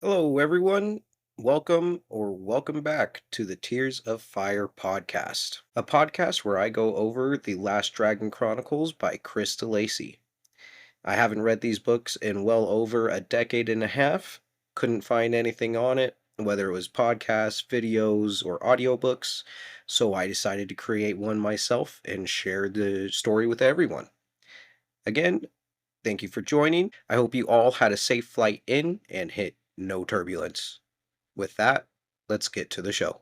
Hello, everyone. Welcome back to the Tears of Fire podcast, a podcast where I go over The Last Dragon Chronicles by Chris DeLacy. I haven't read these books in well over a decade and a half, couldn't find anything on it, whether it was podcasts, videos, or audiobooks, so I decided to create one myself and share the story with everyone. Again, thank you for joining. I hope you all had a safe flight in and hit no turbulence. With that, let's get to the show.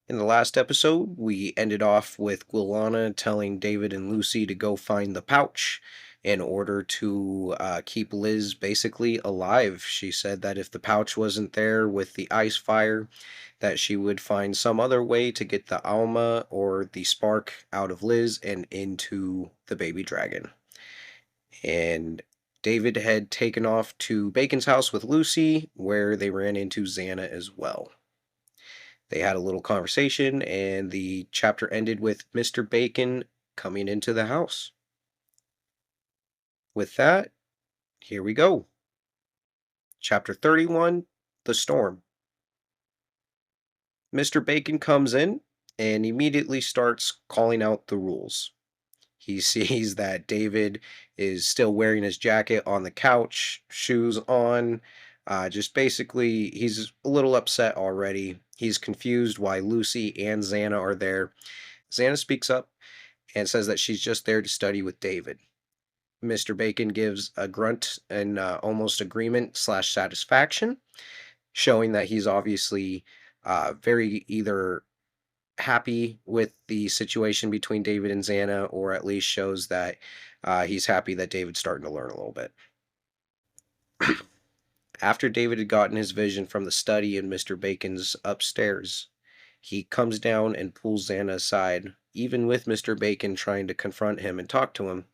In the last episode, we ended off with Gwilanna telling David and Lucy to go find the pouch in order to keep Liz basically alive. She said that if the pouch wasn't there with the ice fire, that she would find some other way to get the Alma or the spark out of Liz and into the baby dragon. And David had taken off to Bacon's house with Lucy, where they ran into Zanna as well. They had a little conversation, and the chapter ended with Mr. Bacon coming into the house. With that, here we go. Chapter 31, The Storm. Mr. Bacon comes in and immediately starts calling out the rules. He sees that David is still wearing his jacket on the couch, shoes on. Just basically, he's a little upset already. He's confused why Lucy and Zanna are there. Zanna speaks up and says that she's just there to study with David. Mr. Bacon gives a grunt and almost agreement slash satisfaction, showing that he's obviously very either happy with the situation between David and Zanna, or at least shows that he's happy that David's starting to learn a little bit. After David had gotten his vision from the study in Mr. Bacon's upstairs, he comes down and pulls Zanna aside, even with Mr. Bacon trying to confront him and talk to him,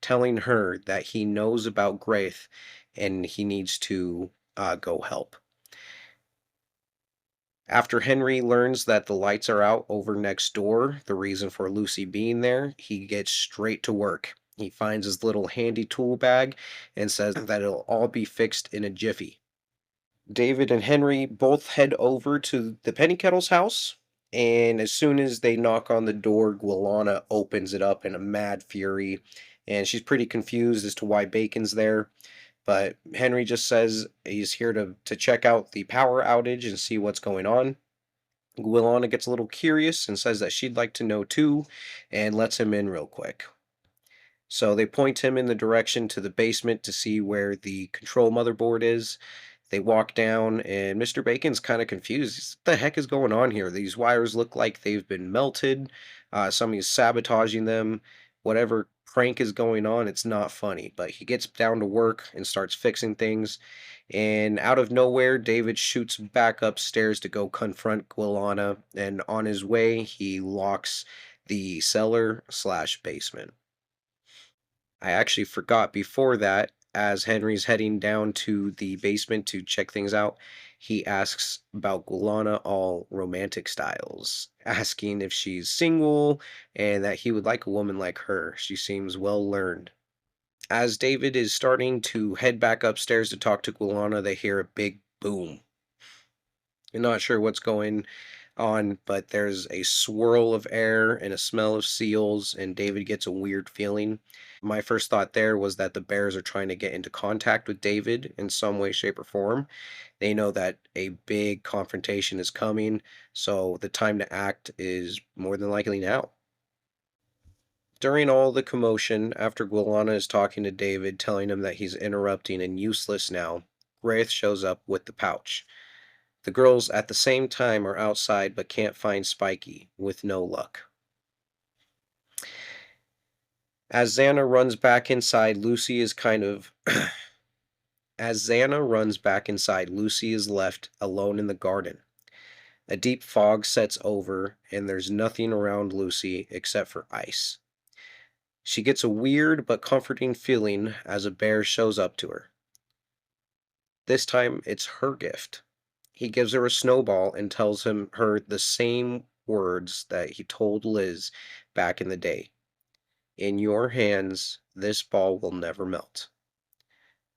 telling her that he knows about Graith and he needs to go help. After Henry learns that the lights are out over next door, the reason for Lucy being there, he gets straight to work. He finds his little handy tool bag and says that it'll all be fixed in a jiffy. David and Henry both head over to the Pennykettle's house, and as soon as they knock on the door, Gwilanna opens it up in a mad fury, and she's pretty confused as to why Bacon's there. But Henry just says he's here to check out the power outage and see what's going on. Gwilanna gets a little curious and says that she'd like to know too, and lets him in real quick. So they point him in the direction to the basement to see where the control motherboard is. They walk down, and Mr. Bacon's kind of confused. What the heck is going on here? These wires look like they've been melted. Somebody's sabotaging them. Whatever prank is going on, it's not funny. But he gets down to work and starts fixing things. And out of nowhere, David shoots back upstairs to go confront Gwilanna. And on his way, he locks the cellar slash basement. I actually forgot before that, as Henry's heading down to the basement to check things out, he asks about Gwilanna all romantic styles, asking if she's single and that he would like a woman like her. She seems well learned. As David is starting to head back upstairs to talk to Gwilanna, they hear a big boom. You're not sure what's going on, but there's a swirl of air and a smell of seals, and David gets a weird feeling. My first thought there was that the bears are trying to get into contact with David in some way, shape, or form. They know that a big confrontation is coming, so the time to act is more than likely now. During all the commotion, after Gwilanna is talking to David, telling him that he's interrupting and useless now, Wraith shows up with the pouch. The girls at the same time are outside but can't find Spiky, with no luck. As Xana runs back inside, Lucy is kind of. As Xana runs back inside, Lucy is left alone in the garden. A deep fog sets over, and there's nothing around Lucy except for ice. She gets a weird but comforting feeling as a bear shows up to her. This time it's her gift. He gives her a snowball and tells her the same words that he told Liz back in the day. In your hands, this ball will never melt.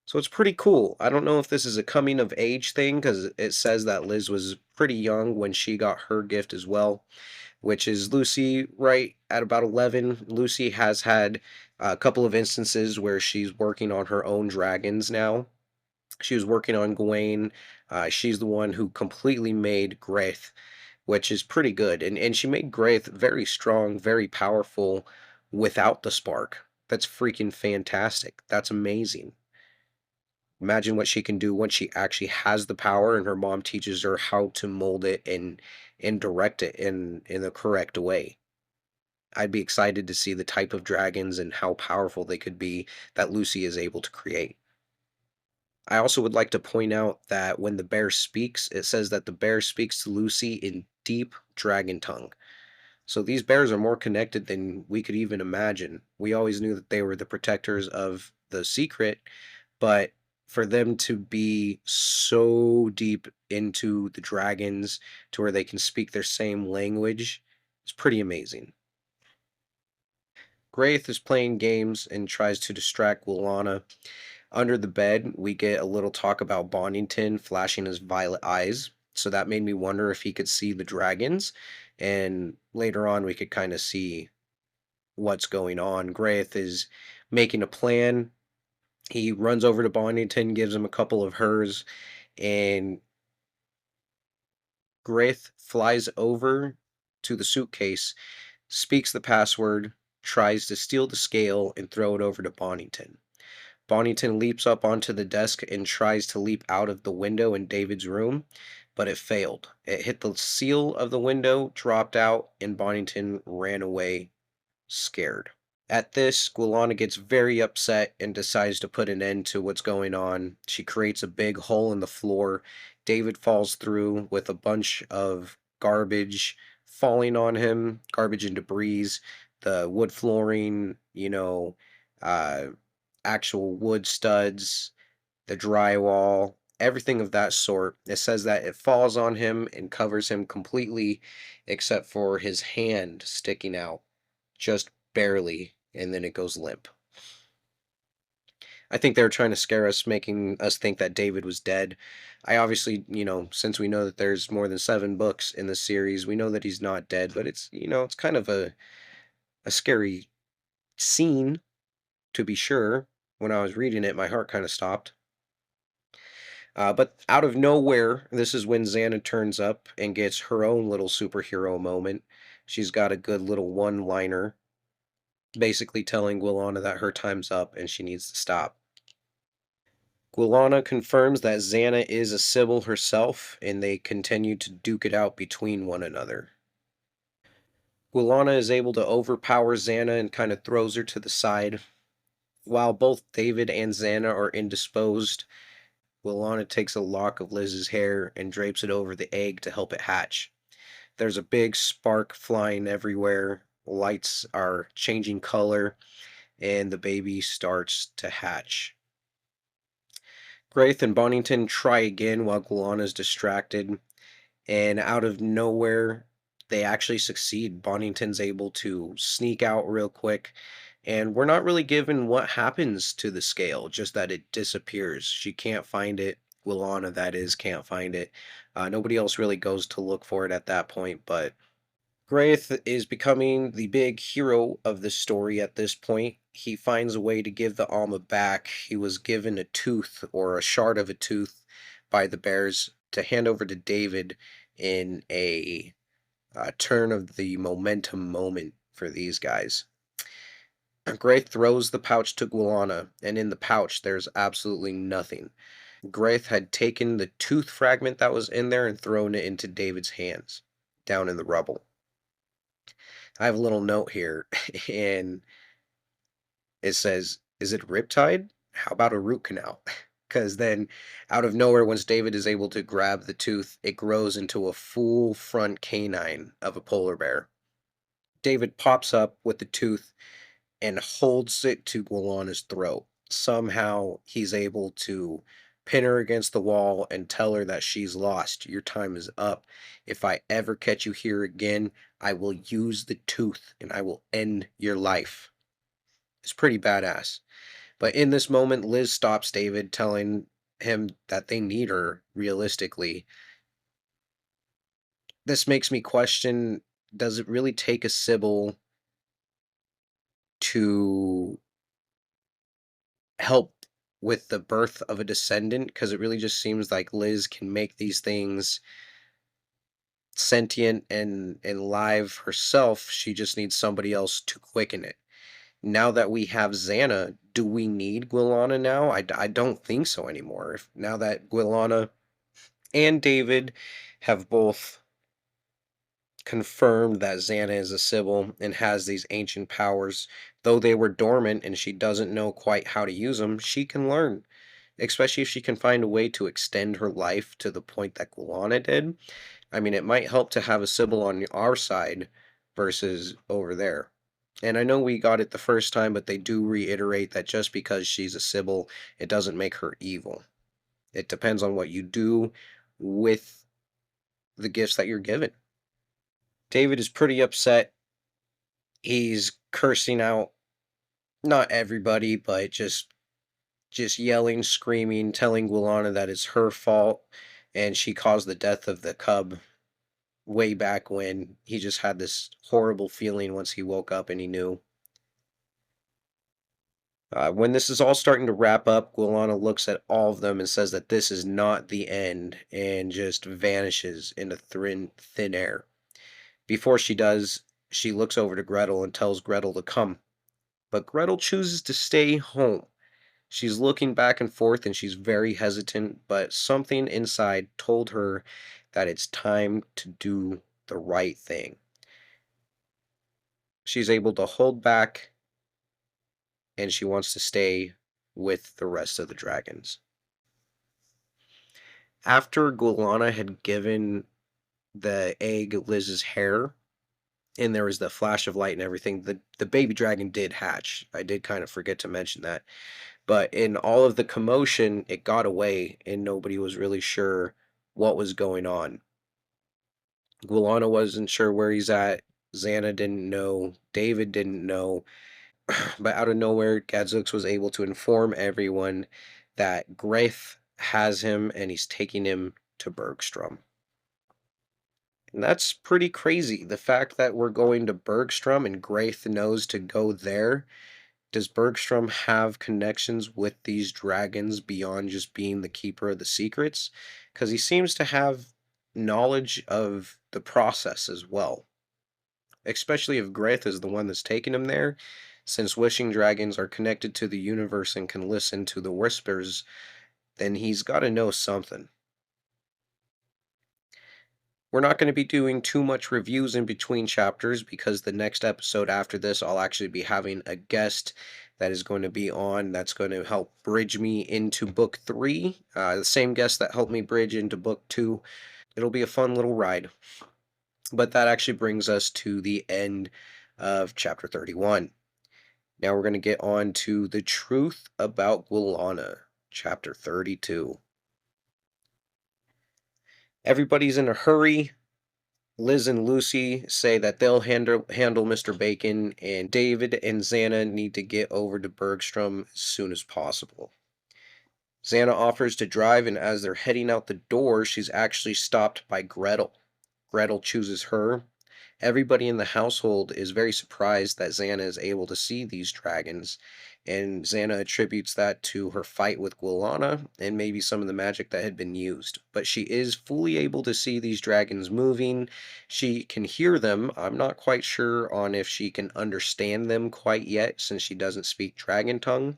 So it's pretty cool. I don't know if this is a coming of age thing because it says that Liz was pretty young when she got her gift as well, which is Lucy right at about 11. Lucy has had a couple of instances where she's working on her own dragons now. She was working on Gawain. She's the one who completely made Graith, which is pretty good. And she made Graith very strong, very powerful without the spark. That's freaking fantastic. That's amazing. Imagine what she can do once she actually has the power and her mom teaches her how to mold it and direct it in the correct way. I'd be excited to see the type of dragons and how powerful they could be that Lucy is able to create. I also would like to point out that when the bear speaks, it says that the bear speaks to Lucy in deep dragon tongue. So these bears are more connected than we could even imagine. We always knew that they were the protectors of the secret, but for them to be so deep into the dragons to where they can speak their same language is pretty amazing. Graith is playing games and tries to distract Gwilanna. Under the bed, we get a little talk about Bonnington flashing his violet eyes. So that made me wonder if he could see the dragons. And later on, we could kind of see what's going on. Graith is making a plan. He runs over to Bonnington, gives him a couple of hers, and Graith flies over to the suitcase, speaks the password, tries to steal the scale, and throw it over to Bonnington. Bonnington leaps up onto the desk and tries to leap out of the window in David's room, but it failed. It hit the seal of the window, dropped out, and Bonnington ran away scared. At this, Gwilanna gets very upset and decides to put an end to what's going on. She creates a big hole in the floor. David falls through with a bunch of garbage falling on him, garbage and debris, the wood flooring, uh, actual wood studs, the drywall, everything of that sort. It says that it falls on him and covers him completely except for his hand sticking out just barely, and then it goes limp. I think they were trying to scare us, making us think that David was dead. I obviously, since we know that there's more than 7 books in the series, we know that he's not dead, but it's kind of a scary scene, to be sure. When I was reading it, my heart kind of stopped. But out of nowhere, this is when Zanna turns up and gets her own little superhero moment. She's got a good little one liner, basically telling Gwilanna that her time's up and she needs to stop. Gwilanna confirms that Zanna is a Sybil herself, and they continue to duke it out between one another. Gwilanna is able to overpower Zanna and kind of throws her to the side. While both David and Zanna are indisposed, Gwilanna takes a lock of Liz's hair and drapes it over the egg to help it hatch. There's a big spark flying everywhere, lights are changing color, and the baby starts to hatch. Graith and Bonnington try again while Gwilanna is distracted, and out of nowhere, they actually succeed. Bonnington's able to sneak out real quick, and we're not really given what happens to the scale, just that it disappears. She can't find it. Gwilanna, that is, can't find it. Nobody else really goes to look for it at that point, but Graith is becoming the big hero of this story at this point. He finds a way to give the Alma back. He was given a tooth or a shard of a tooth by the bears to hand over to David in a turn of the momentum moment for these guys. Graith throws the pouch to Gwilanna, and in the pouch there's absolutely nothing. Graith had taken the tooth fragment that was in there and thrown it into David's hands down in the rubble. I have a little note here, and it says, "Is it riptide? How about a root canal?" Because then, out of nowhere, once David is able to grab the tooth, it grows into a full front canine of a polar bear. David pops up with the tooth and holds it to Gwilanna's throat. Somehow, he's able to Pin her against the wall and tell her that she's lost. Your time is up. If I ever catch you here again, I will use the tooth and I will end your life. It's pretty badass. But in this moment, Liz stops David, telling him that they need her realistically. This makes me question, does it really take a Sybil to help with the birth of a descendant? Because it really just seems like Liz can make these things sentient and live herself. She just needs somebody else to quicken it. Now that we have Zanna, do we need Gwilanna now? I don't think so anymore. If now that Gwilanna and David have both confirmed that Zanna is a Sybil and has these ancient powers, though they were dormant and she doesn't know quite how to use them, she can learn. Especially if she can find a way to extend her life to the point that Gwilanna did. I mean, it might help to have a Sybil on our side versus over there. And I know we got it the first time, but they do reiterate that just because she's a Sybil, it doesn't make her evil. It depends on what you do with the gifts that you're given. David is pretty upset. He's cursing out not everybody, but just yelling, screaming, telling Gwilanna that it's her fault and she caused the death of the cub way back when. He just had this horrible feeling once he woke up and he knew. When this is all starting to wrap up, Gwilanna looks at all of them and says that this is not the end and just vanishes into thin air. Before she does, she looks over to Gretel and tells Gretel to come. But Gretel chooses to stay home. She's looking back and forth and she's very hesitant, but something inside told her that it's time to do the right thing. She's able to hold back and she wants to stay with the rest of the dragons. After Gwilanna had given the egg Liz's hair, and there was the flash of light and everything, the baby dragon did hatch. I did kind of forget to mention that. But in all of the commotion, it got away and nobody was really sure what was going on. Gwilanna wasn't sure where he's at. Zanna didn't know. David didn't know. But out of nowhere, Gadzooks was able to inform everyone that Graith has him and he's taking him to Bergstrom. And that's pretty crazy. The fact that we're going to Bergstrom and Graith knows to go there. Does Bergstrom have connections with these dragons beyond just being the keeper of the secrets? Because he seems to have knowledge of the process as well. Especially if Grith is the one that's taken him there, since wishing dragons are connected to the universe and can listen to the whispers, then he's got to know something. We're not going to be doing too much reviews in between chapters because the next episode after this, I'll actually be having a guest that is going to be on that's going to help bridge me into book 3. The same guest that helped me bridge into book 2. It'll be a fun little ride. But that actually brings us to the end of chapter 31. Now we're going to get on to the truth about Gwilanna, chapter 32. Everybody's in a hurry. Liz and Lucy say that they'll handle Mr. Bacon, and David and Zanna need to get over to Bergstrom as soon as possible. Zanna offers to drive, and as they're heading out the door, she's actually stopped by Gretel. Gretel chooses her. Everybody in the household is very surprised that Zanna is able to see these dragons, and Zanna attributes that to her fight with Gwilanna and maybe some of the magic that had been used. But she is fully able to see these dragons moving. She can hear them. I'm not quite sure on if she can understand them quite yet since she doesn't speak dragon tongue,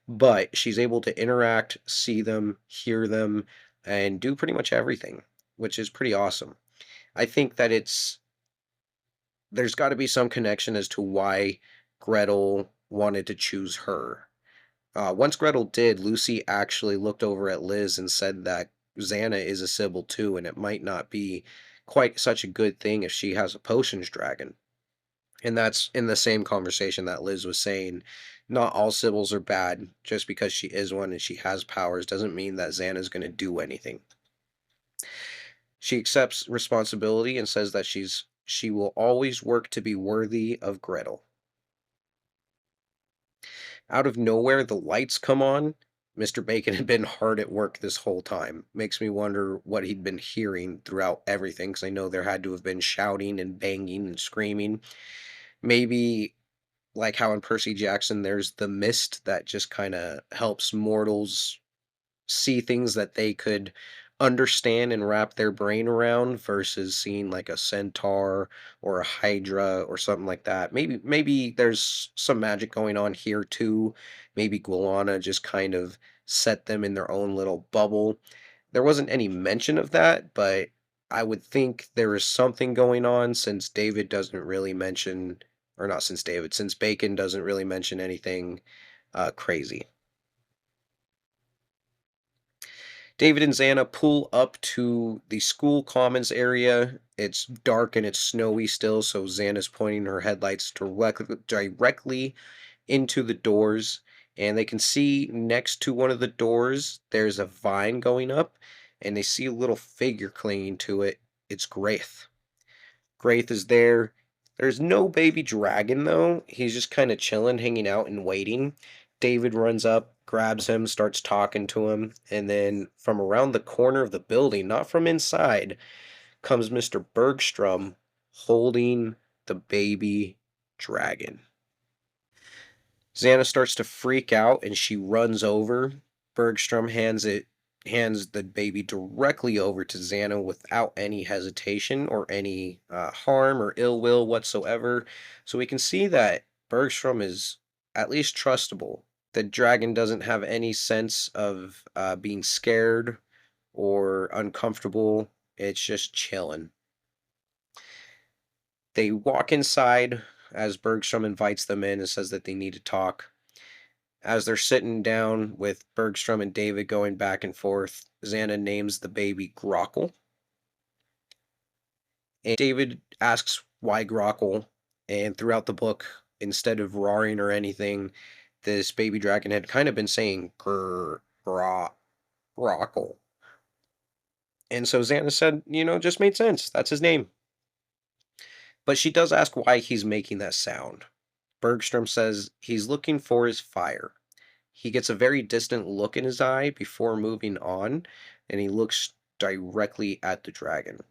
but she's able to interact, see them, hear them, and do pretty much everything, which is pretty awesome. I think that there's got to be some connection as to why Gretel wanted to choose her. Once Gretel did, Lucy actually looked over at Liz and said that Zanna is a Sybil too, and it might not be quite such a good thing if she has a potions dragon. And that's in the same conversation that Liz was saying Not all Sybils are bad. Just because she is one and she has powers doesn't mean that Xana's going to do anything. She accepts responsibility and says that she will always work to be worthy of Gretel. Out of nowhere, the lights come on. Mr. Bacon had been hard at work this whole time. Makes me wonder what he'd been hearing throughout everything, because I know there had to have been shouting and banging and screaming. Maybe like how in Percy Jackson, there's the mist that just kind of helps mortals see things that they could understand and wrap their brain around versus seeing like a centaur or a hydra or something like that. Maybe there's some magic going on here too. Maybe Gwilanna just kind of set them in their own little bubble. There wasn't any mention of that, but I would think there is something going on since David doesn't really mention, or not since David, since Bacon doesn't really mention anything crazy. David and Zanna pull up to the school commons area. It's dark and it's snowy still, so Xana's pointing her headlights directly into the doors, and they can see next to one of the doors there's a vine going up, and they see a little figure clinging to it. It's Graith. Graith is there. There's no baby dragon though. He's just kind of chilling, hanging out, and waiting. David runs up, grabs him, starts talking to him, and then from around the corner of the building, not from inside, comes Mr. Bergstrom holding the baby dragon. Xana starts to freak out and she runs over. Bergstrom hands the baby directly over to Xana without any hesitation or any harm or ill will whatsoever. So we can see that Bergstrom is at least trustable. The dragon doesn't have any sense of being scared or uncomfortable. It's just chilling. They walk inside as Bergstrom invites them in and says that they need to talk. As they're sitting down with Bergstrom and David going back and forth, Xana names the baby Grockle. And David asks why Grockle. And throughout the book, instead of roaring or anything, this baby dragon had kind of been saying Grockle. And so Xana said, just made sense. That's his name. But she does ask why he's making that sound. Bergstrom says he's looking for his fire. He gets a very distant look in his eye before moving on, and he looks directly at the dragon.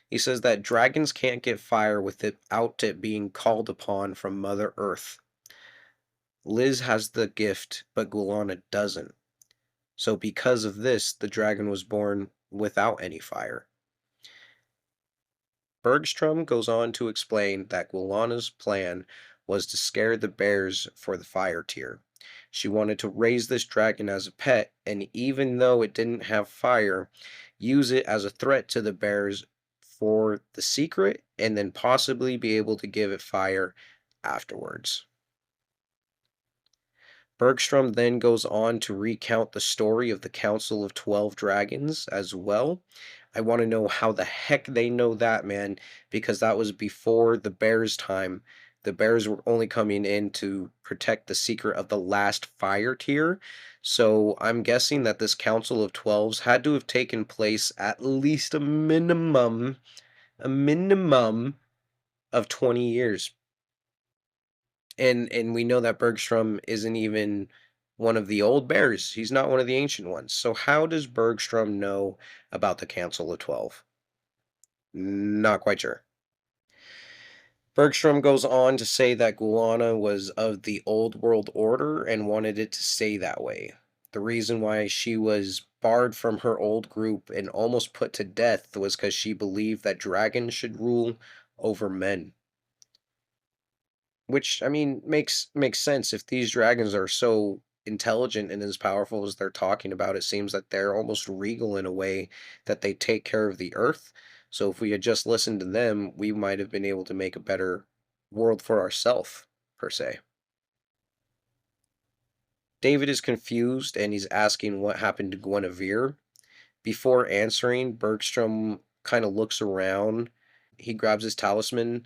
He says that dragons can't get fire without it being called upon from Mother Earth. Liz has the gift, but Gwilanna doesn't. So because of this, the dragon was born without any fire. Bergstrom goes on to explain that Gwilanna's plan was to scare the bears for the fire tier. She wanted to raise this dragon as a pet, and even though it didn't have fire, use it as a threat to the bears for the secret, and then possibly be able to give it fire afterwards. Bergstrom then goes on to recount the story of the Council of 12 Dragons as well. I want to know how the heck they know that, man, because that was before the Bears' time. The Bears were only coming in to protect the secret of the last fire tier. So I'm guessing that this Council of Twelves had to have taken place at least a minimum of 20 years. And we know that Bergstrom isn't even one of the old bears. He's not one of the ancient ones. So how does Bergstrom know about the Council of 12? Not quite sure. Bergstrom goes on to say that Gwilanna was of the old world order and wanted it to stay that way. The reason why she was barred from her old group and almost put to death was because she believed that dragons should rule over men. Which, I mean, makes sense. If these dragons are so intelligent and as powerful as they're talking about, it seems that they're almost regal in a way that they take care of the earth. So if we had just listened to them, we might have been able to make a better world for ourselves, per se. David is confused and he's asking what happened to Guinevere. Before answering, Bergstrom kind of looks around. He grabs his talisman,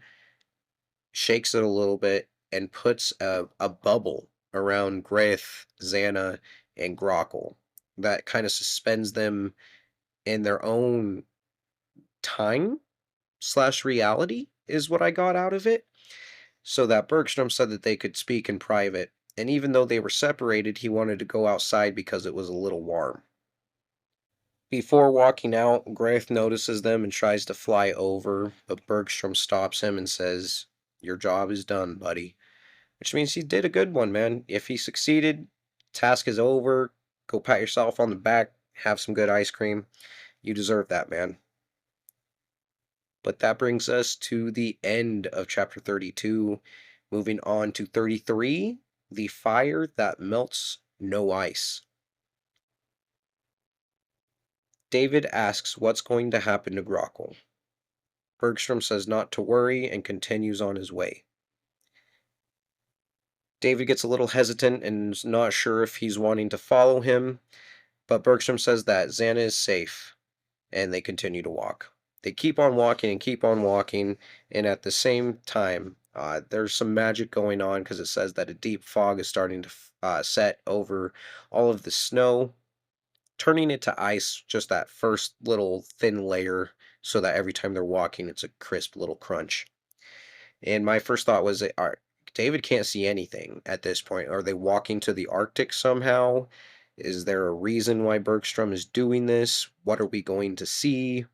shakes it a little bit, and puts a bubble around Grith, Zanna, and Grockle that kind of suspends them in their own time slash reality, is what I got out of it. So that Bergstrom said that they could speak in private. And even though they were separated, he wanted to go outside because it was a little warm. Before walking out, Graith notices them and tries to fly over, but Bergstrom stops him and says, "Your job is done, buddy." Which means he did a good one, man. If he succeeded, task is over. Go pat yourself on the back, have some good ice cream. You deserve that, man. But that brings us to the end of chapter 32. Moving on to 33, the fire that melts no ice. David asks what's going to happen to Grockle. Bergstrom says not to worry and continues on his way. David gets a little hesitant and is not sure if he's wanting to follow him, but Bergstrom says that Zanna is safe, and they continue to walk. They keep on walking and keep on walking, and at the same time, there's some magic going on because it says that a deep fog is starting to set over all of the snow, turning it to ice, just that first little thin layer, so that every time they're walking, it's a crisp little crunch. And my first thought was, David can't see anything at this point. Are they walking to the Arctic somehow? Is there a reason why Bergstrom is doing this? What are we going to see?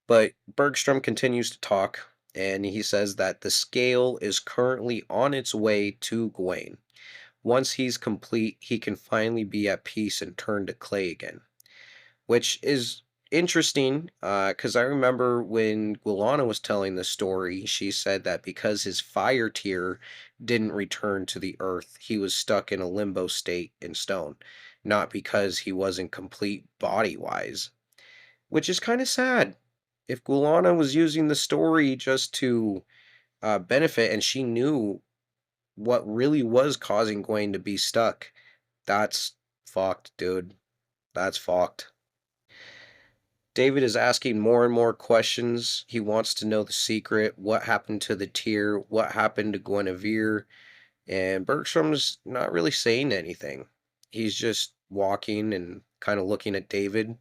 But Bergstrom continues to talk, and he says that the scale is currently on its way to Gwaine. Once he's complete, he can finally be at peace and turn to clay again, which is interesting because I remember when Gwilanna was telling the story, she said that because his fire tier didn't return to the earth, he was stuck in a limbo state in stone, not because he wasn't complete body wise, which is kind of sad. If Gwilanna was using the story just to benefit and she knew what really was causing Gwaine to be stuck, that's fucked, dude. That's fucked. David is asking more and more questions. He wants to know the secret. What happened to the tear? What happened to Guinevere? And Bergstrom's not really saying anything. He's just walking and kind of looking at David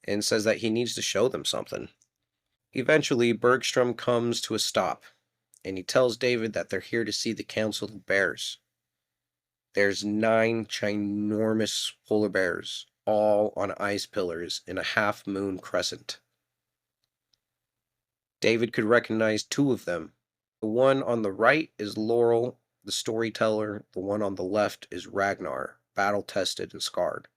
and says that he needs to show them something. Eventually, Bergstrom comes to a stop and he tells David that they're here to see the Council of Bears. There's 9 ginormous polar bears, all on ice pillars in a half moon crescent. David could recognize 2 of them. The one on the right is Laurel, the storyteller. The one on the left is Ragnar, battle tested and scarred.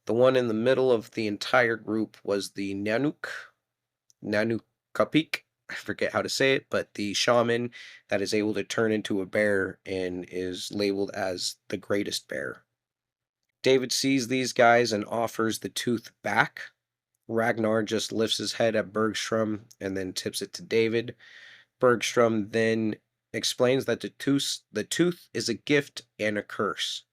The one in the middle of the entire group was the Nanukapik. I forget how to say it, but the shaman that is able to turn into a bear and is labeled as the greatest bear. David sees these guys and offers the tooth back. Ragnar just lifts his head at Bergstrom and then tips it to David. Bergstrom then explains that the tooth is a gift and a curse.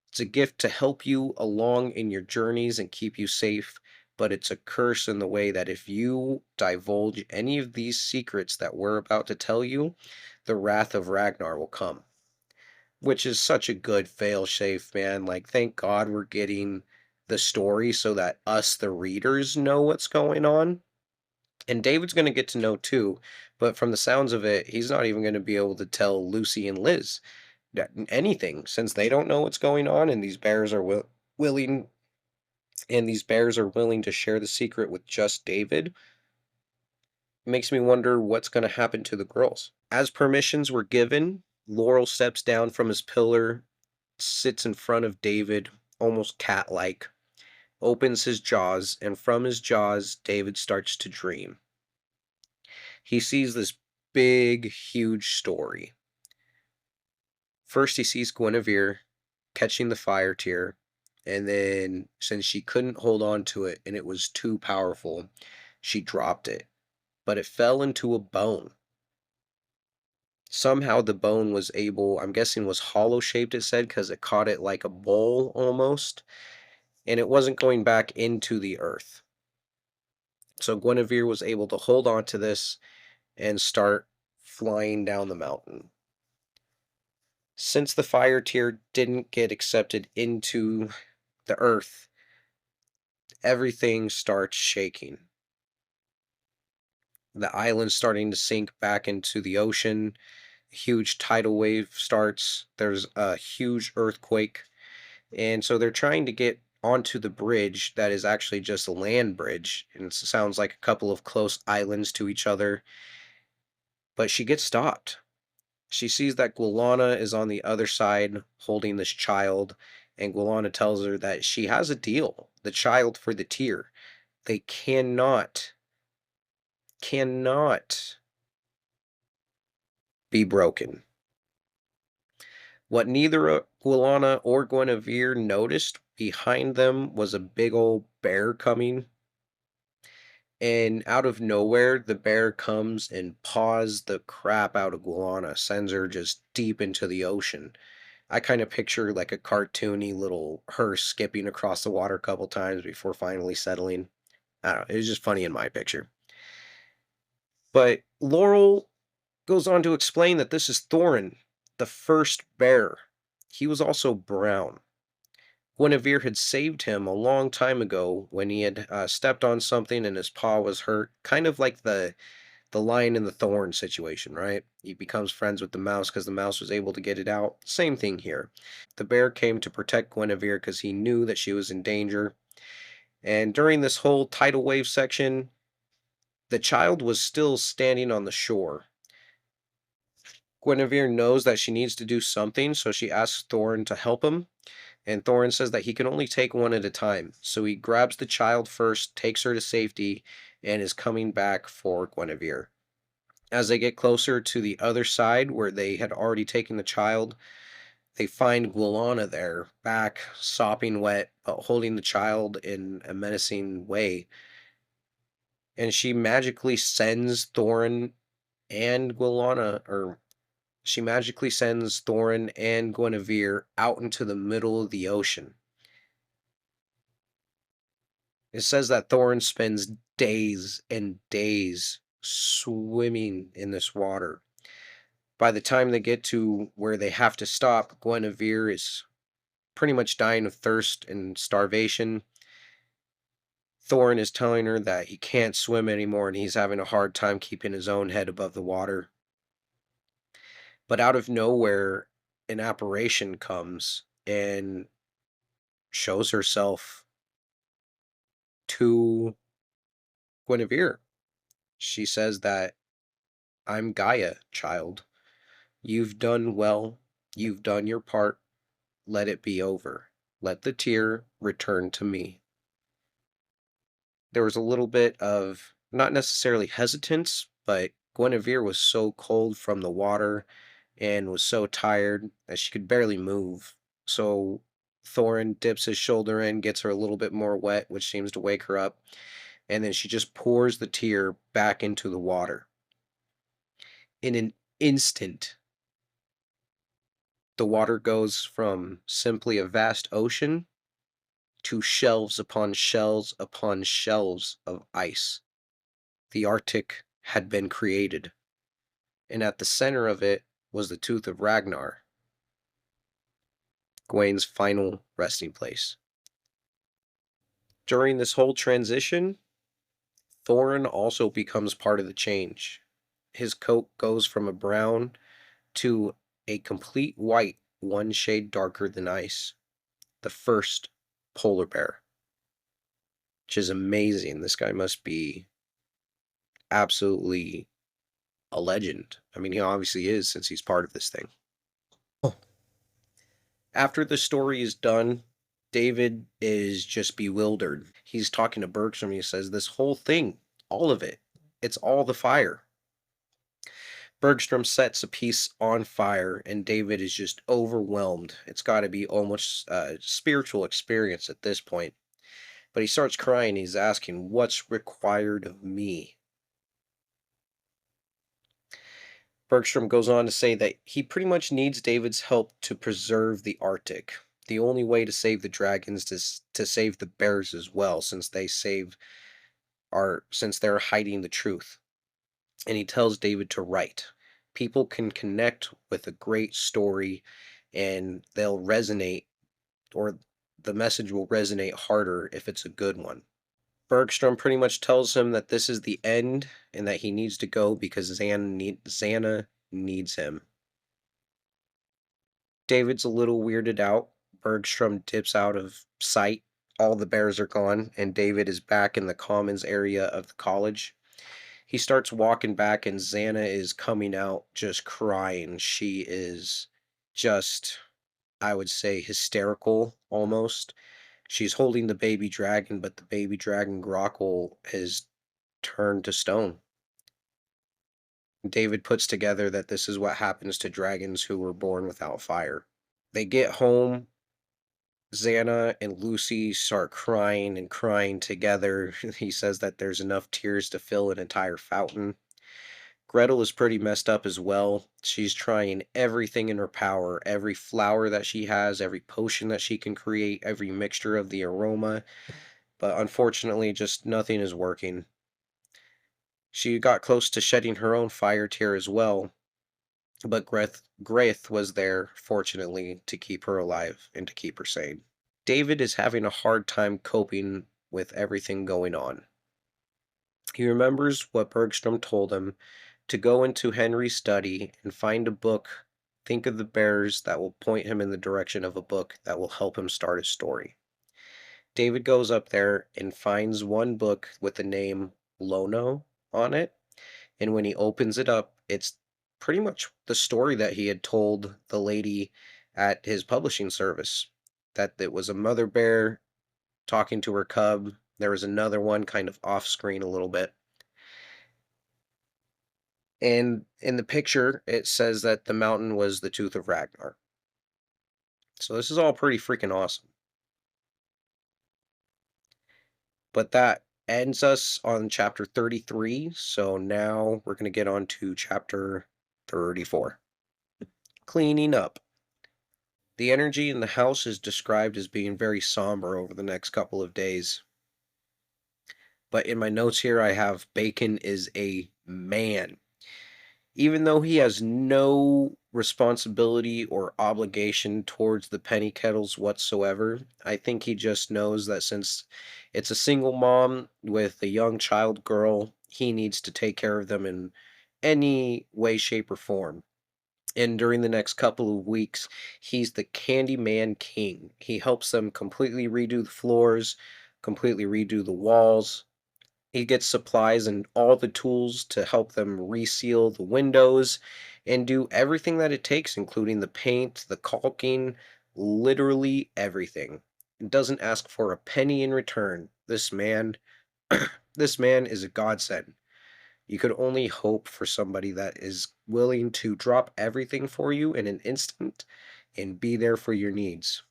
It's a gift to help you along in your journeys and keep you safe, but it's a curse in the way that if you divulge any of these secrets that we're about to tell you, the wrath of Ragnar will come. Which is such a good fail-safe, man. Like, thank God we're getting the story so that us, the readers, know what's going on. And David's going to get to know too, but from the sounds of it, he's not even going to be able to tell Lucy and Liz anything since they don't know what's going on, and these bears are willing, and these bears are willing to share the secret with just David. It makes me wonder what's going to happen to the girls. As permissions were given, Laurel steps down from his pillar, sits in front of David, almost cat-like, opens his jaws, and from his jaws, David starts to dream. He sees this big, huge story. First, he sees Guinevere catching the fire tear, and then, since she couldn't hold on to it and it was too powerful, she dropped it. But it fell into a bone. Somehow the bone was able, I'm guessing was hollow shaped, it said, because it caught it like a bowl almost, and it wasn't going back into the earth. So Guinevere was able to hold on to this and start flying down the mountain. Since the fire tier didn't get accepted into the earth, everything starts shaking. The island's starting to sink back into the ocean. A huge tidal wave starts. There's a huge earthquake. And so they're trying to get onto the bridge that is actually just a land bridge. And it sounds like a couple of close islands to each other. But she gets stopped. She sees that Gwilanna is on the other side holding this child. And Gwilanna tells her that she has a deal, the child for the tier. They cannot be broken. What neither Gwilanna or Guinevere noticed behind them was a big old bear coming. And out of nowhere, the bear comes and paws the crap out of Gwilanna, sends her just deep into the ocean. I kind of picture like a cartoony little her skipping across the water a couple times before finally settling. I don't know. It was just funny in my picture. But Laurel goes on to explain that this is Thorin, the first bear. He was also brown. Guinevere had saved him a long time ago when he had stepped on something and his paw was hurt, kind of like the lion and the thorn situation, right? He becomes friends with the mouse because the mouse was able to get it out. Same thing here. The bear came to protect Guinevere because he knew that she was in danger. And during this whole tidal wave section, the child was still standing on the shore. Guinevere knows that she needs to do something, so she asks Thorin to help him. And Thorin says that he can only take one at a time. So he grabs the child first, takes her to safety, and is coming back for Guinevere. As they get closer to the other side, where they had already taken the child, they find Gwilanna there, back, sopping wet, but holding the child in a menacing way. And she magically sends Thorin and Gwilanna, or she magically sends Thorin and Guinevere out into the middle of the ocean. It says that Thorin spends days and days swimming in this water. By the time they get to where they have to stop, Guinevere is pretty much dying of thirst and starvation. Thorin is telling her that he can't swim anymore and he's having a hard time keeping his own head above the water. But out of nowhere, an apparition comes and shows herself to Guinevere. She says that I'm Gaia, child. You've done well. You've done your part. Let it be over. Let the tear return to me. There was a little bit of not necessarily hesitance, but Guinevere was so cold from the water and was so tired that she could barely move. So Thorin dips his shoulder in, gets her a little bit more wet, which seems to wake her up, and then she just pours the tear back into the water. In an instant, the water goes from simply a vast ocean to shelves upon shelves upon shelves of ice. The Arctic had been created, and at the center of it was the Tooth of Ragnar, Gawain's final resting place. During this whole transition, Thorin also becomes part of the change. His coat goes from a brown to a complete white, one shade darker than ice. The first polar bear, which is amazing. This guy must be absolutely a legend. I mean, he obviously is since he's part of this thing. After the story is done, David is just bewildered. He's talking to Bergstrom. He says, this whole thing, all of it, it's all the fire. Bergstrom sets a piece on fire, and David is just overwhelmed. It's got to be almost a spiritual experience at this point. But he starts crying. He's asking, what's required of me? Bergstrom goes on to say that he pretty much needs David's help to preserve the Arctic. The only way to save the dragons is to save the bears as well, since since they're hiding the truth. And he tells David to write. People can connect with a great story and they'll resonate, or the message will resonate harder if it's a good one. Bergstrom pretty much tells him that this is the end and that he needs to go because Zanna needs him. David's a little weirded out. Bergstrom dips out of sight. All the bears are gone, and David is back in the commons area of the college. He starts walking back, and Zanna is coming out just crying. She is just, I would say, hysterical almost. She's holding the baby dragon, but the baby dragon Grockle is turned to stone. David puts together that this is what happens to dragons who were born without fire. They get home. Xana and Lucy start crying and crying together. He says that there's enough tears to fill an entire fountain. Gretel is pretty messed up as well. She's trying everything in her power, every flower that she has, every potion that she can create, every mixture of the aroma, but unfortunately, just nothing is working. She got close to shedding her own fire tear as well, but Graith was there, fortunately, to keep her alive and to keep her sane. David is having a hard time coping with everything going on. He remembers what Bergstrom told him to go into Henry's study and find a book. Think of the bears that will point him in the direction of a book that will help him start a story. David goes up there and finds one book with the name Lono on it. And when he opens it up, it's pretty much the story that he had told the lady at his publishing service, that it was a mother bear talking to her cub. There was another one kind of off screen a little bit. And in the picture, it says that the mountain was the Tooth of Ragnar. So this is all pretty freaking awesome. But that ends us on chapter 33. So now we're going to get on to chapter 34. Cleaning up. The energy in the house is described as being very somber over the next couple of days. But in my notes here, I have Bacon is a man. Even though he has no responsibility or obligation towards the penny kettles whatsoever, I think he just knows that since it's a single mom with a young child girl, he needs to take care of them in any way, shape, or form. And during the next couple of weeks, he's the Candyman King. He helps them completely redo the floors, completely redo the walls. He gets supplies and all the tools to help them reseal the windows and do everything that it takes, including the paint, the caulking, literally everything. Doesn't ask for a penny in return. This man is a godsend. You could only hope for somebody that is willing to drop everything for you in an instant and be there for your needs.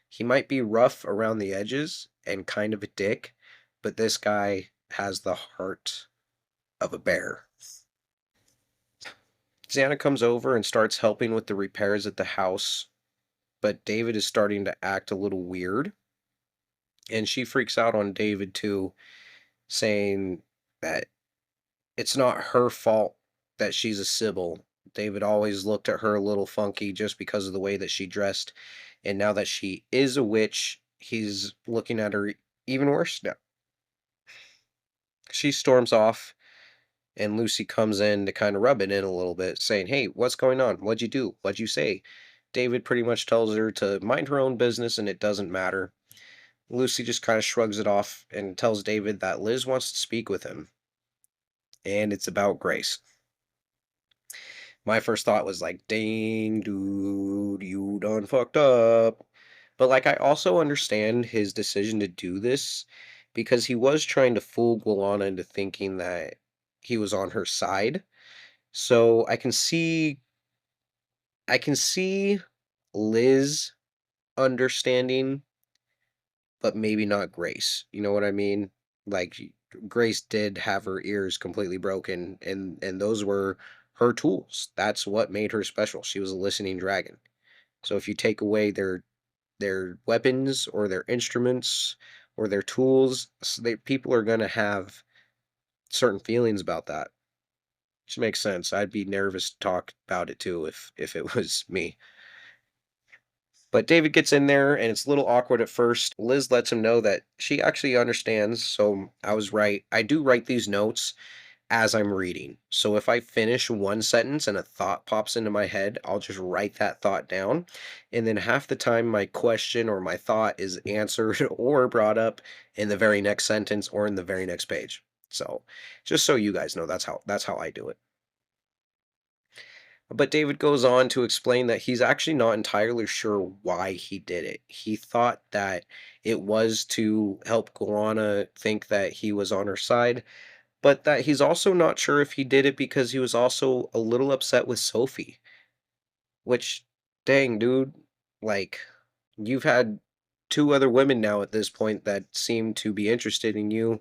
He might be rough around the edges and kind of a dick, but this guy has the heart of a bear. Xana comes over and starts helping with the repairs at the house, but David is starting to act a little weird, and she freaks out on David too, saying that it's not her fault that she's a Sybil. David always looked at her a little funky just because of the way that she dressed, and now that she is a witch, he's looking at her even worse now. She storms off, and Lucy comes in to kind of rub it in a little bit, saying, "Hey, what's going on? What'd you do? What'd you say?" David pretty much tells her to mind her own business and it doesn't matter. Lucy just kind of shrugs it off and tells David that Liz wants to speak with him, and it's about Grace. My first thought was like, dang, dude, you done fucked up. But like, I also understand his decision to do this because he was trying to fool Gwilanna into thinking that he was on her side. So I can see Liz understanding, but maybe not Grace. You know what I mean? Like Grace did have her ears completely broken, and those were her tools. That's what made her special. She was a listening dragon. So if you take away their weapons or their instruments or their tools, people are gonna have certain feelings about that. Which makes sense. I'd be nervous to talk about it too if it was me. But David gets in there and it's a little awkward at first. Liz lets him know that she actually understands. So I was right. I do write these notes as I'm reading. So if I finish one sentence and a thought pops into my head, I'll just write that thought down. And then half the time my question or my thought is answered or brought up in the very next sentence or in the very next page. So just so you guys know, that's how I do it. But David goes on to explain that he's actually not entirely sure why he did it. He thought that it was to help Gwilanna think that he was on her side, but that he's also not sure if he did it because he was also a little upset with Sophie, which, dang, dude, like, you've had two other women now at this point that seem to be interested in you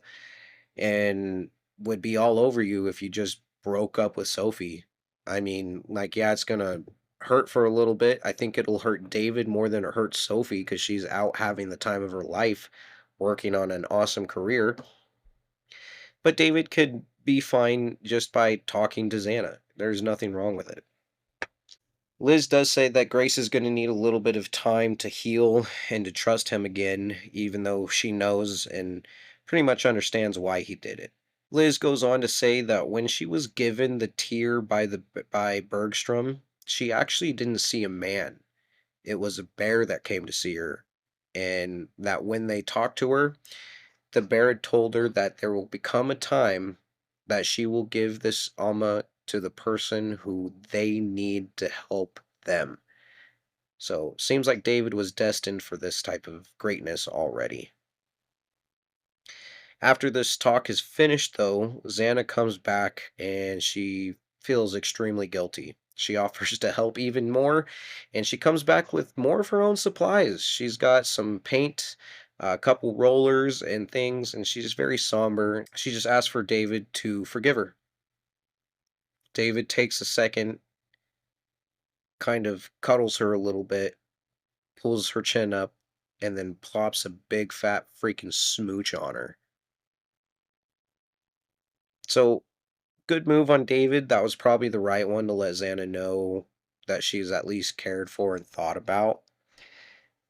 and would be all over you if you just broke up with Sophie. I mean, like, yeah, it's gonna hurt for a little bit. I think it'll hurt David more than it hurts Sophie because she's out having the time of her life working on an awesome career. But David could be fine just by talking to Zanna. There's nothing wrong with it. Liz does say that Grace is going to need a little bit of time to heal and to trust him again, even though she knows and pretty much understands why he did it. Liz goes on to say that when she was given the tear by Bergstrom, she actually didn't see a man. It was a bear that came to see her, and that when they talked to her, the bear had told her that there will become a time that she will give this Alma to the person who they need to help them. So, seems like David was destined for this type of greatness already. After this talk is finished, though, Xana comes back and she feels extremely guilty. She offers to help even more, and she comes back with more of her own supplies. She's got some paint, a couple rollers, and things, and she's very somber. She just asks for David to forgive her. David takes a second, kind of cuddles her a little bit, pulls her chin up, and then plops a big fat freaking smooch on her. So good move on David. That was probably the right one to let Xana know that she's at least cared for and thought about.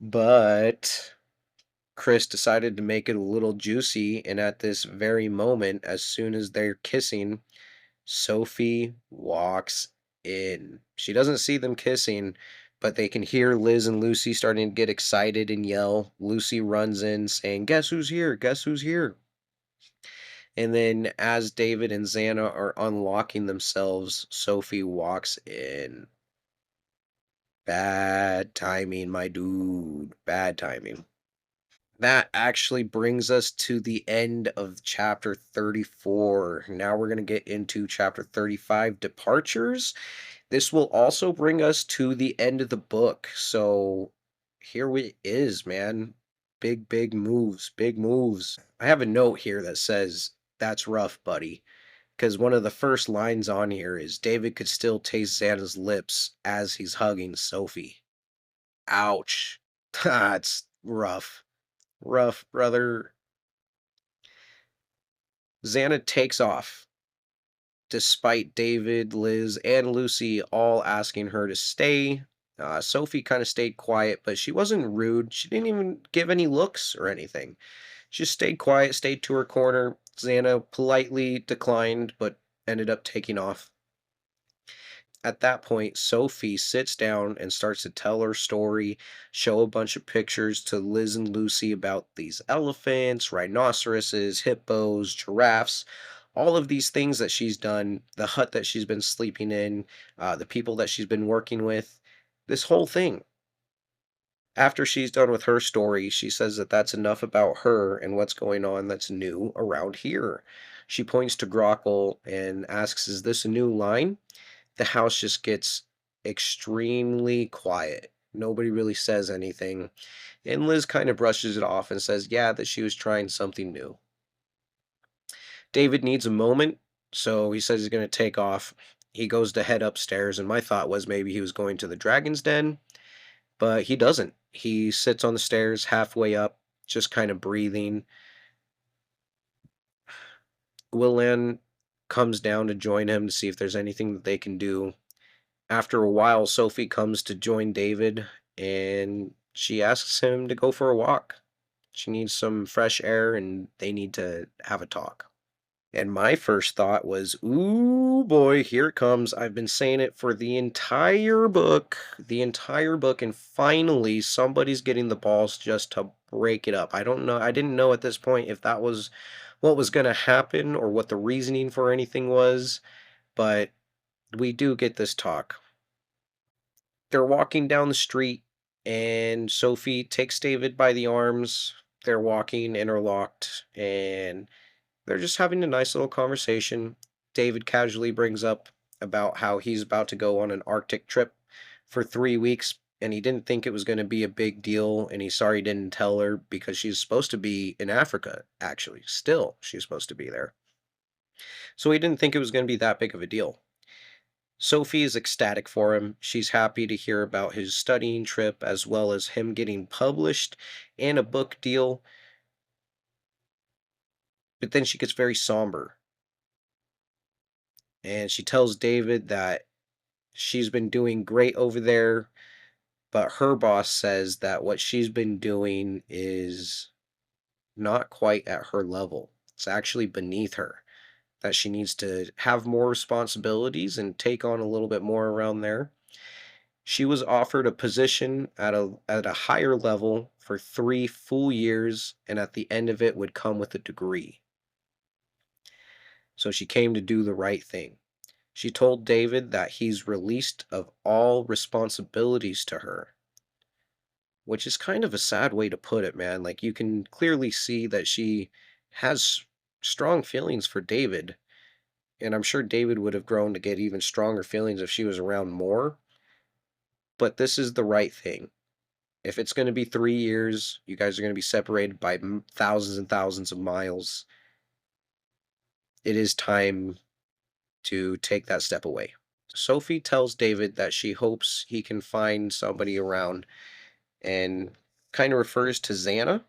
But Chris decided to make it a little juicy, and at this very moment, as soon as they're kissing, Sophie walks in. She doesn't see them kissing, but they can hear Liz and Lucy starting to get excited and yell. Lucy runs in saying, "Guess who's here? Guess who's here?" And then as David and Xana are unlocking themselves, Sophie walks in. Bad timing, my dude. Bad timing. That actually brings us to the end of chapter 34. Now we're going to get into chapter 35, Departures. This will also bring us to the end of the book. So here it is, man. Big, big moves, big moves. I have a note here that says, "That's rough, buddy." Because one of the first lines on here is David could still taste Xana's lips as he's hugging Sophie. Ouch. That's rough. Rough, brother. Xana takes off, despite David, Liz, and Lucy all asking her to stay. Sophie kind of stayed quiet, but she wasn't rude. She didn't even give any looks or anything. She just stayed quiet, stayed to her corner. Xana politely declined, but ended up taking off. At that point, Sophie sits down and starts to tell her story, show a bunch of pictures to Liz and Lucy about these elephants, rhinoceroses, hippos, giraffes, all of these things that she's done, the hut that she's been sleeping in, the people that she's been working with, this whole thing. After she's done with her story, she says that that's enough about her and what's going on that's new around here. She points to Grockle and asks, "Is this a new line?" The house just gets extremely quiet. Nobody really says anything. And Liz kind of brushes it off and says, yeah, that she was trying something new. David needs a moment, so he says he's going to take off. He goes to head upstairs, and my thought was maybe he was going to the dragon's den, but he doesn't. He sits on the stairs halfway up, just kind of breathing. Gwilanna comes down to join him to see if there's anything that they can do. After a while, Sophie comes to join David and she asks him to go for a walk. She needs some fresh air and they need to have a talk. And my first thought was, ooh boy, here it comes. I've been saying it for the entire book, and finally somebody's getting the balls just to break it up. I don't know. I didn't know at this point if that was what was going to happen or what the reasoning for anything was, but we do get this talk. They're walking down the street, and Sophie takes David by the arms. They're walking interlocked, and they're just having a nice little conversation. David casually brings up about how he's about to go on an Arctic trip for 3 weeks, and he didn't think it was going to be a big deal. And he's sorry he didn't tell her because she's supposed to be in Africa, actually. Still, she's supposed to be there. So he didn't think it was going to be that big of a deal. Sophie is ecstatic for him. She's happy to hear about his studying trip as well as him getting published and a book deal. But then she gets very somber and she tells David that she's been doing great over there, but her boss says that what she's been doing is not quite at her level. It's actually beneath her, that she needs to have more responsibilities and take on a little bit more around there. She was offered a position at a higher level for 3 full years, and at the end of it would come with a degree. So she came to do the right thing. She told David that he's released of all responsibilities to her, which is kind of a sad way to put it, man. Like, you can clearly see that she has strong feelings for David, and I'm sure David would have grown to get even stronger feelings if she was around more, but this is the right thing. If it's going to be 3 years, you guys are going to be separated by thousands and thousands of miles. It is time to take that step away. Sophie tells David that she hopes he can find somebody around and kind of refers to Zanna.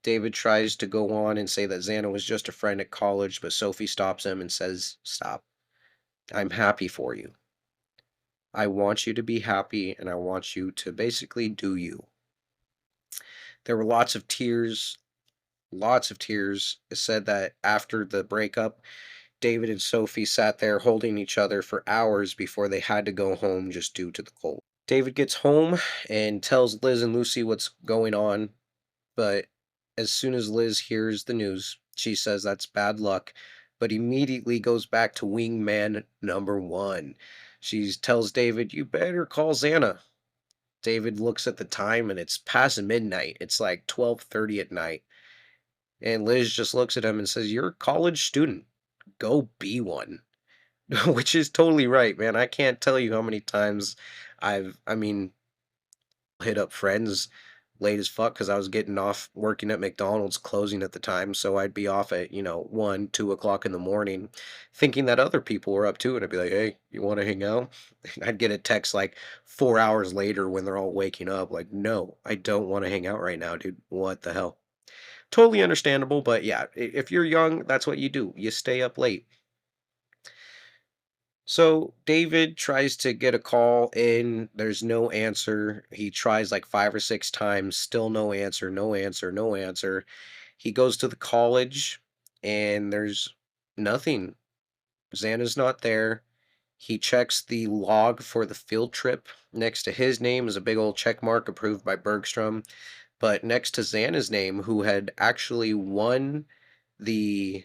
David tries to go on and say that Zanna was just a friend at college, but Sophie stops him and says, "Stop. I'm happy for you. I want you to be happy and I want you to basically do you." There were lots of tears, lots of tears. It said that after the breakup, David and Sophie sat there holding each other for hours before they had to go home just due to the cold. David gets home and tells Liz and Lucy what's going on, but as soon as Liz hears the news, she says that's bad luck, but immediately goes back to wingman number one. She tells David, "You better call Zanna." David looks at the time and it's past midnight. It's like 12:30 at night. And Liz just looks at him and says, "You're a college student. Go be one." Which is totally right, man. I can't tell you how many times I mean, hit up friends late as fuck because I was getting off working at McDonald's, closing at the time. So I'd be off at, 1, 2 o'clock in the morning, thinking that other people were up too. And I'd be like, "Hey, you want to hang out?" And I'd get a text like 4 hours later when they're all waking up, like, "No, I don't want to hang out right now, dude. What the hell?" Totally understandable. But yeah, if you're young, that's what you do. You stay up late. So David tries to get a call in. There's no answer. He tries like 5 or 6 times, still no answer, no answer, no answer. He goes to the college and there's nothing. Xana's not there. He checks the log for the field trip. Next to his name is a big old check mark approved by Bergstrom. But next to Xana's name, who had actually won the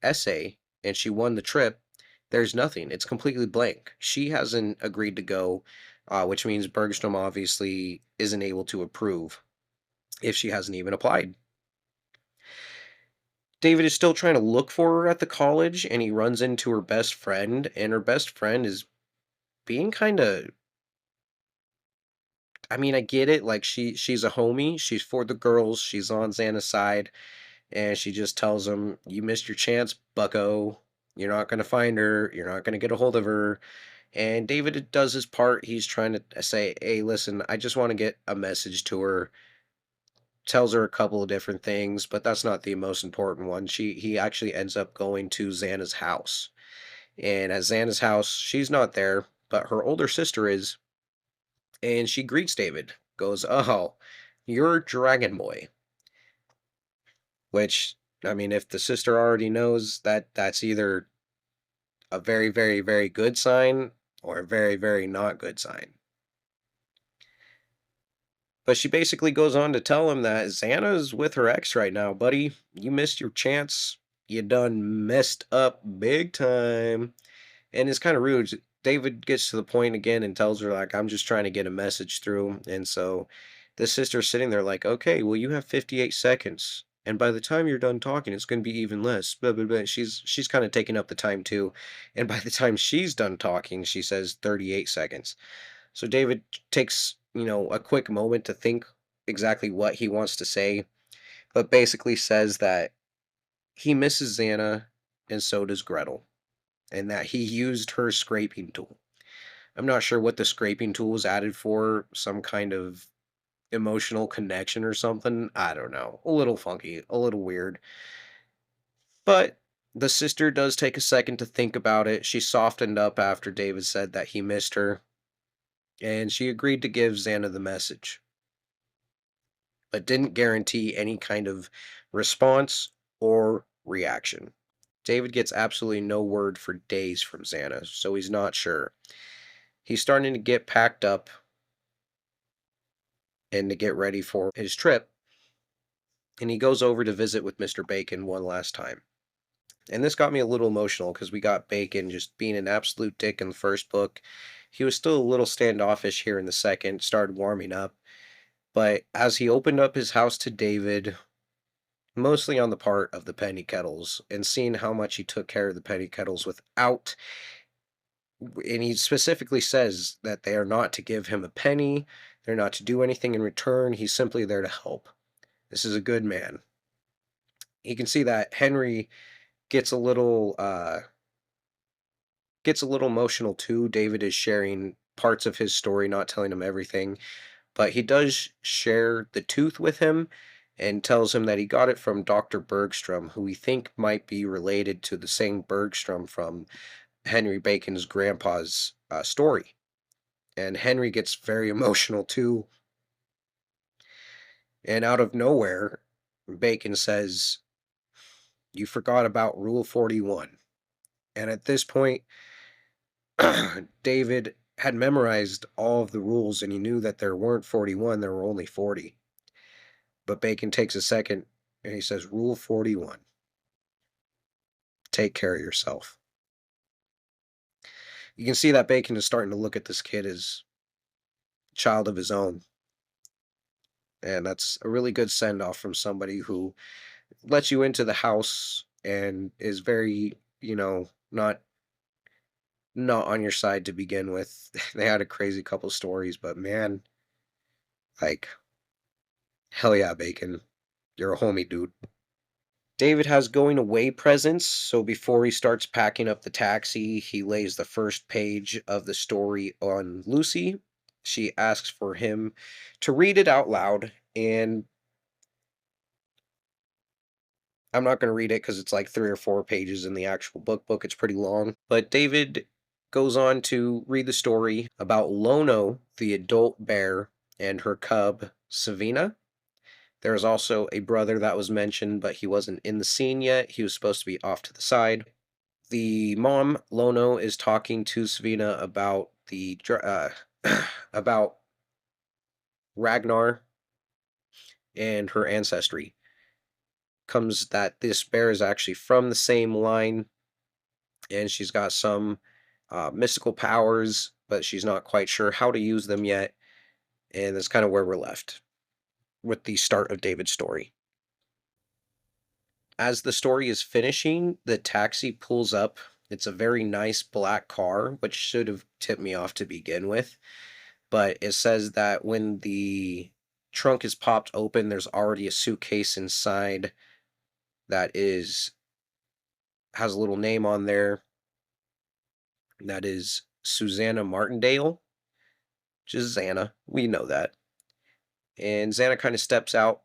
essay and she won the trip, there's nothing. It's completely blank. She hasn't agreed to go, which means Bergstrom obviously isn't able to approve if she hasn't even applied. David is still trying to look for her at the college and he runs into her best friend, and her best friend is being kind of, I mean, I get it, like she's a homie, she's for the girls, she's on Xana's side, and she just tells him, "You missed your chance, bucko. You're not going to find her. You're not going to get a hold of her." And David does his part. He's trying to say, "Hey, listen, I just want to get a message to her." Tells her a couple of different things, but that's not the most important one. He actually ends up going to Xana's house. And at Xana's house, she's not there, but her older sister is, and she greets David, goes, "Oh, you're Dragon Boy," which, I mean, if the sister already knows that, that's either a very, very, very good sign or a very, very not good sign. But she basically goes on to tell him that Xana's with her ex right now, buddy. You missed your chance. You done messed up big time. And it's kind of rude. David gets to the point again and tells her, like, I'm just trying to get a message through. And so the sister's sitting there like, okay, well, you have 58 seconds. And by the time you're done talking, it's going to be even less. Blah, blah, blah. She's kind of taking up the time too. And by the time she's done talking, she says 38 seconds. So David takes, a quick moment to think exactly what he wants to say, but basically says that he misses Xana and so does Gretel, and that he used her scraping tool. I'm not sure what the scraping tool was added for, some kind of emotional connection or something. I don't know. A little funky, a little weird. But the sister does take a second to think about it. She softened up after David said that he missed her, and she agreed to give Xana the message, but didn't guarantee any kind of response or reaction. David gets absolutely no word for days from Xana, so he's not sure. He's starting to get packed up and to get ready for his trip, and he goes over to visit with Mr. Bacon one last time. And this got me a little emotional because we got Bacon just being an absolute dick in the first book. He was still a little standoffish here in the second, started warming up. But as he opened up his house to David, mostly on the part of the penny kettles, and seeing how much he took care of the penny kettles without, and he specifically says that they are not to give him a penny, they're not to do anything in return, he's simply there to help. This is a good man. You can see that Henry gets a little emotional too. David is sharing parts of his story, not telling him everything, but he does share the tooth with him and tells him that he got it from Dr. Bergstrom, who we think might be related to the same Bergstrom from Henry Bacon's grandpa's story. And Henry gets very emotional too. And out of nowhere, Bacon says, "You forgot about Rule 41." And at this point, David had memorized all of the rules and he knew that there weren't 41, there were only 40. But Bacon takes a second and he says, Rule 41, take care of yourself. You can see that Bacon is starting to look at this kid as a child of his own. And that's a really good send off from somebody who lets you into the house and is very, not on your side to begin with. They had a crazy couple stories, but man, like, hell yeah, Bacon. You're a homie, dude. David has going away presents, so before he starts packing up the taxi, he lays the first page of the story on Lucy. She asks for him to read it out loud, and I'm not going to read it because it's like 3 or 4 pages in the actual book. It's pretty long. But David goes on to read the story about Lono, the adult bear, and her cub, Savina. There's also a brother that was mentioned, but he wasn't in the scene yet. He was supposed to be off to the side. The mom, Lono, is talking to Savina about about Ragnar and her ancestry. Comes that this bear is actually from the same line, and she's got some mystical powers, but she's not quite sure how to use them yet. And that's kind of where we're left with the start of David's story. As the story is finishing, the taxi pulls up. It's a very nice black car, which should have tipped me off to begin with. But it says that when the trunk is popped open, there's already a suitcase inside that is has a little name on there that is Susanna Martindale, which is Zanna. We know that. And Zanna kind of steps out.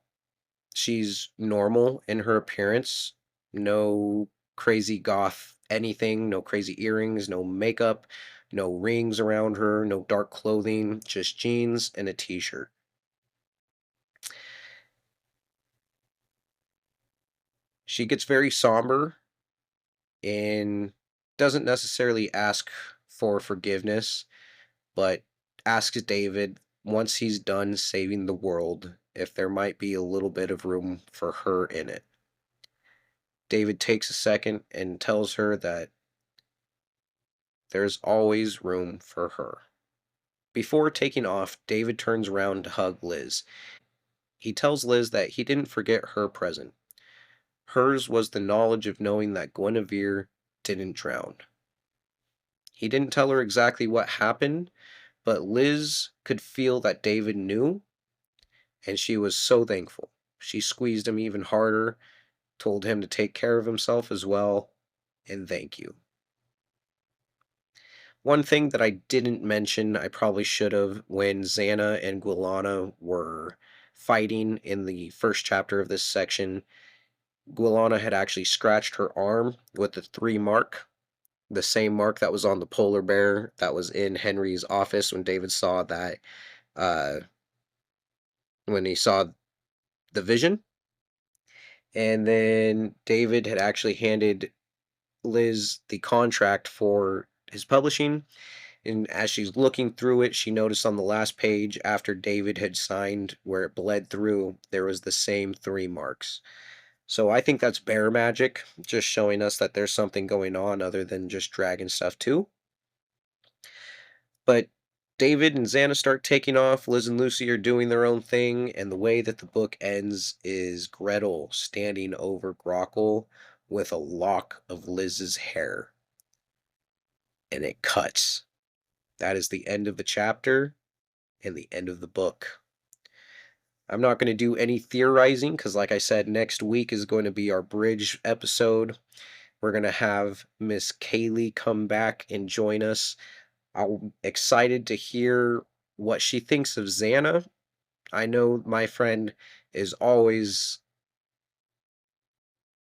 She's normal in her appearance, no crazy goth anything, no crazy earrings, no makeup, no rings around her, no dark clothing, just jeans and a t-shirt. She gets very somber and doesn't necessarily ask for forgiveness, but asks David, once he's done saving the world, if there might be a little bit of room for her in it. David takes a second and tells her that there's always room for her. Before taking off, David turns around to hug Liz. He tells Liz that he didn't forget her present. Hers was the knowledge of knowing that Guinevere didn't drown. He didn't tell her exactly what happened, but Liz could feel that David knew, and she was so thankful. She squeezed him even harder, told him to take care of himself as well, and thank you. One thing that I didn't mention, I probably should have, when Zanna and Gwilanna were fighting in the first chapter of this section, Gwilanna had actually scratched her arm with the 3 mark, the same mark that was on the polar bear that was in Henry's office when David saw that, uh, when he saw the vision. And then David had actually handed Liz the contract for his publishing. And as she's looking through it, she noticed on the last page after David had signed where it bled through, there was the same 3 marks. So I think that's bear magic, just showing us that there's something going on other than just dragon stuff too. But David and Xana start taking off. Liz and Lucy are doing their own thing, and the way that the book ends is Gretel standing over Grockle with a lock of Liz's hair, and it cuts. That is the end of the chapter and the end of the book. I'm not going to do any theorizing because, like I said, next week is going to be our bridge episode. We're going to have Miss Kaylee come back and join us. I'm excited to hear what she thinks of Xana. I know my friend is always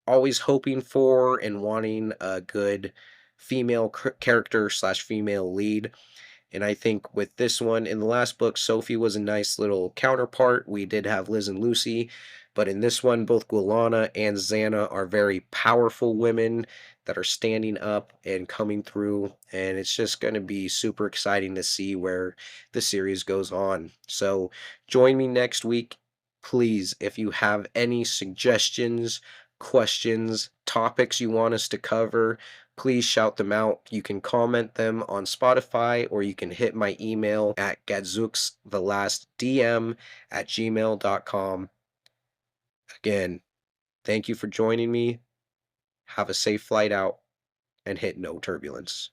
hoping for and wanting a good female character slash female lead. And I think with this one, in the last book, Sophie was a nice little counterpart. We did have Liz and Lucy, but in this one, both Gwilanna and Xana are very powerful women that are standing up and coming through. And it's just going to be super exciting to see where the series goes on. So join me next week. Please, if you have any suggestions, questions, topics you want us to cover, please shout them out. You can comment them on Spotify or you can hit my email at gadzooksThelastDM@gmail.com. Again, thank you for joining me. Have a safe flight out and hit no turbulence.